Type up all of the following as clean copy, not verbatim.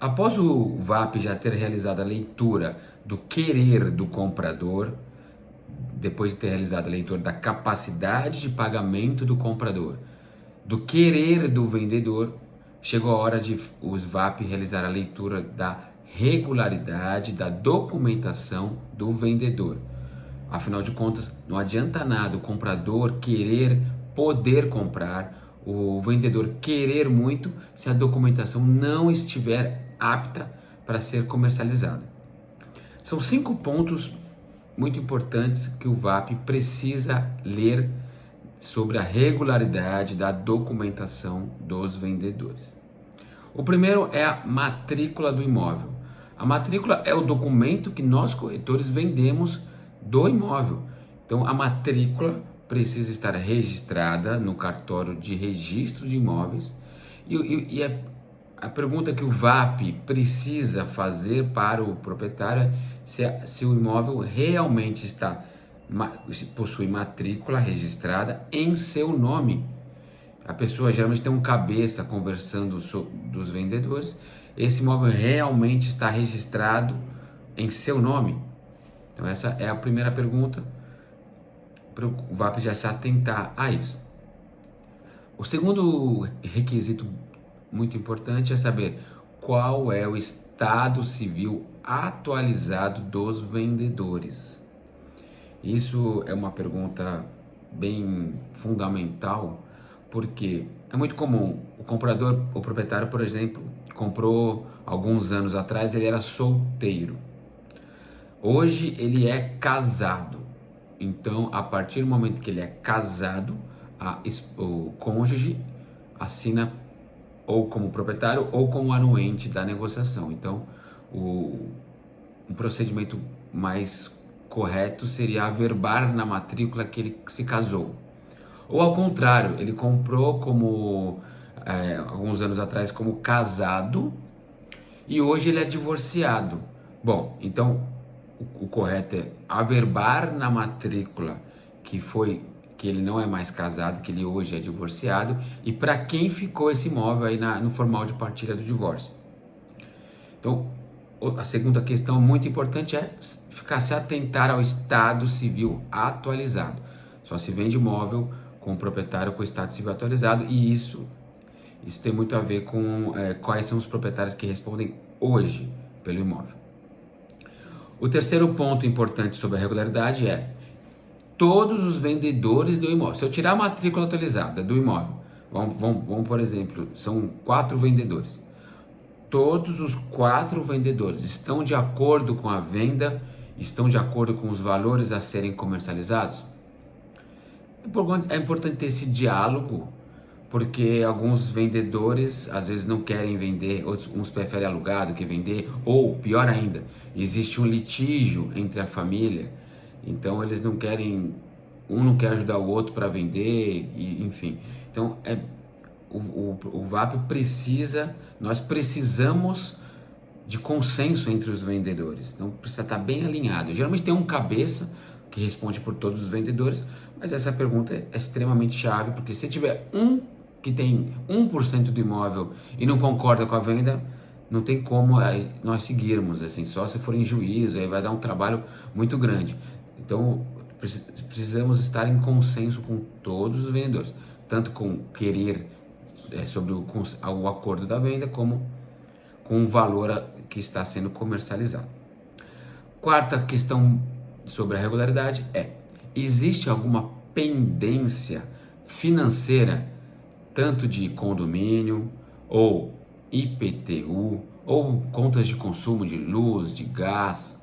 Após o VAP já ter realizado a leitura do querer do comprador, depois de ter realizado a leitura da capacidade de pagamento do comprador, do querer do vendedor, chegou a hora de os VAP realizar a leitura da regularidade da documentação do vendedor. Afinal de contas, não adianta nada o comprador querer poder comprar, o vendedor querer muito, se a documentação não estiver apta para ser comercializada. São 5 pontos muito importantes que o VAP precisa ler sobre a regularidade da documentação dos vendedores. O primeiro é a matrícula do imóvel. A matrícula é o documento que nós corretores vendemos do imóvel. Então a matrícula precisa estar registrada no cartório de registro de imóveis e a pergunta que o VAP precisa fazer para o proprietário é se o imóvel realmente possui matrícula registrada em seu nome. A pessoa geralmente tem um cabeça conversando dos vendedores. Esse imóvel realmente está registrado em seu nome? Então essa é a primeira pergunta para o VAP já se atentar a isso. O segundo requisito muito importante é saber qual é o estado civil atualizado dos vendedores. Isso é uma pergunta bem fundamental, porque é muito comum o proprietário, por exemplo, comprou alguns anos atrás, ele era solteiro. Hoje ele é casado. Então, a partir do momento que ele é casado, o cônjuge assina ou como proprietário ou como anuente da negociação. Então, um procedimento mais correto seria averbar na matrícula que ele se casou. Ou ao contrário, ele comprou alguns anos atrás como casado e hoje ele é divorciado. Bom, então o correto é averbar na matrícula que ele não é mais casado, que ele hoje é divorciado, e para quem ficou esse imóvel aí no formal de partilha do divórcio. Então, a segunda questão muito importante é se atentar ao estado civil atualizado. Só se vende imóvel com o proprietário com o estado civil atualizado, e isso tem muito a ver com quais são os proprietários que respondem hoje pelo imóvel. O terceiro ponto importante sobre a regularidade é todos os vendedores do imóvel. Se eu tirar a matrícula atualizada do imóvel, vamos por exemplo, são 4 vendedores. Todos os 4 vendedores estão de acordo com a venda, estão de acordo com os valores a serem comercializados? É importante ter esse diálogo, porque alguns vendedores às vezes não querem vender, uns preferem alugado que vender, ou pior ainda, existe um litígio entre a família, então eles não querem, um não quer ajudar o outro para vender, enfim. Então o VAP nós precisamos de consenso entre os vendedores, então precisa estar bem alinhado. Geralmente tem um cabeça que responde por todos os vendedores, mas essa pergunta é extremamente chave, porque se tiver um que tem 1% do imóvel e não concorda com a venda, não tem como nós seguirmos, assim, só se for em juízo, aí vai dar um trabalho muito grande. Então, precisamos estar em consenso com todos os vendedores, tanto com querer sobre o acordo da venda, como com o valor que está sendo comercializado. Quarta questão sobre a regularidade existe alguma pendência financeira, tanto de condomínio, ou IPTU, ou contas de consumo de luz, de gás,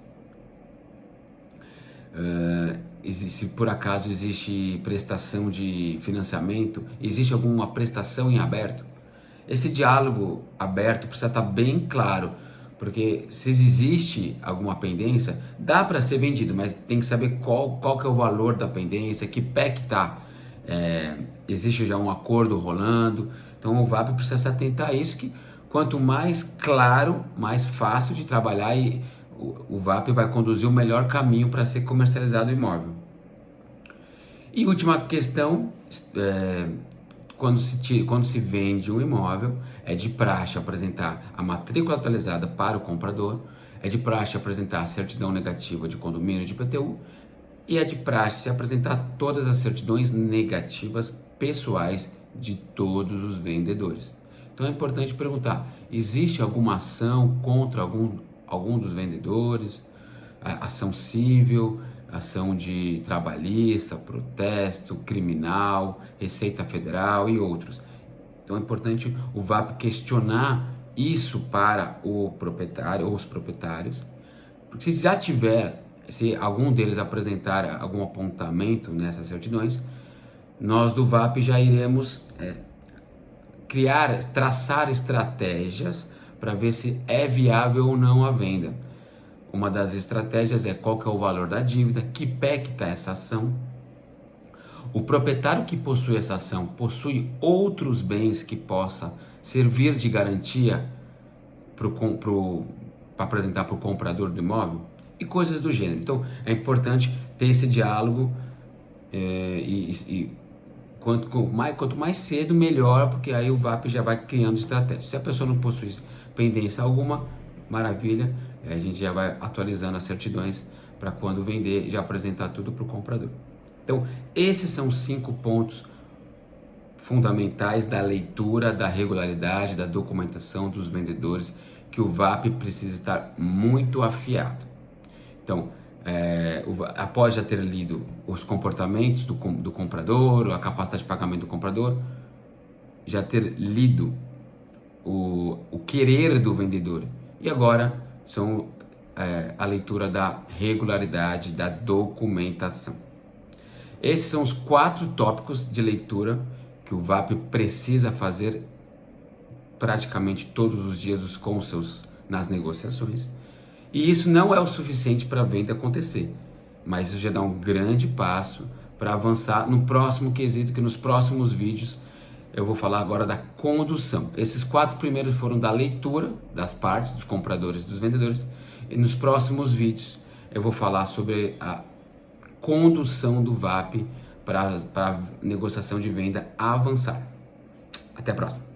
se por acaso existe prestação de financiamento, existe alguma prestação em aberto? Esse diálogo aberto precisa estar bem claro, porque se existe alguma pendência, dá para ser vendido, mas tem que saber qual que é o valor da pendência, que pé que está. Existe já um acordo rolando, então o VAP precisa se atentar a isso, que quanto mais claro, mais fácil de trabalhar, e o VAP vai conduzir o melhor caminho para ser comercializado o imóvel. E última questão, quando se vende um imóvel, é de praxe apresentar a matrícula atualizada para o comprador, é de praxe apresentar a certidão negativa de condomínio de IPTU e é de praxe se apresentar todas as certidões negativas pessoais de todos os vendedores. Então é importante perguntar, existe alguma ação contra algum dos vendedores? Ação civil, ação de trabalhista, protesto, criminal, Receita Federal e outros. Então é importante o VAP questionar isso para o proprietário ou os proprietários, porque se algum deles apresentar algum apontamento nessas certidões, nós do VAP já iremos traçar estratégias para ver se é viável ou não a venda. Uma das estratégias é qual que é o valor da dívida, que pé que está essa ação. O proprietário que possui essa ação possui outros bens que possa servir de garantia para apresentar para o comprador do imóvel e coisas do gênero. Então é importante ter esse diálogo quanto mais cedo melhor, porque aí o VAP já vai criando estratégia. Se a pessoa não possui pendência alguma, maravilha, a gente já vai atualizando as certidões para quando vender já apresentar tudo para o comprador. Então esses são 5 pontos fundamentais da leitura, da regularidade, da documentação dos vendedores, que o VAP precisa estar muito afiado. Então, após já ter lido os comportamentos do comprador, a capacidade de pagamento do comprador, já ter lido o querer do vendedor, e agora são a leitura da regularidade da documentação. Esses são os 4 tópicos de leitura que o VAP precisa fazer praticamente todos os dias nas negociações. E isso não é o suficiente para a venda acontecer, mas isso já dá um grande passo para avançar no próximo quesito, que nos próximos vídeos eu vou falar agora da condução. Esses 4 primeiros foram da leitura das partes, dos compradores e dos vendedores, e nos próximos vídeos eu vou falar sobre a condução do VAP para a negociação de venda avançar. Até a próxima.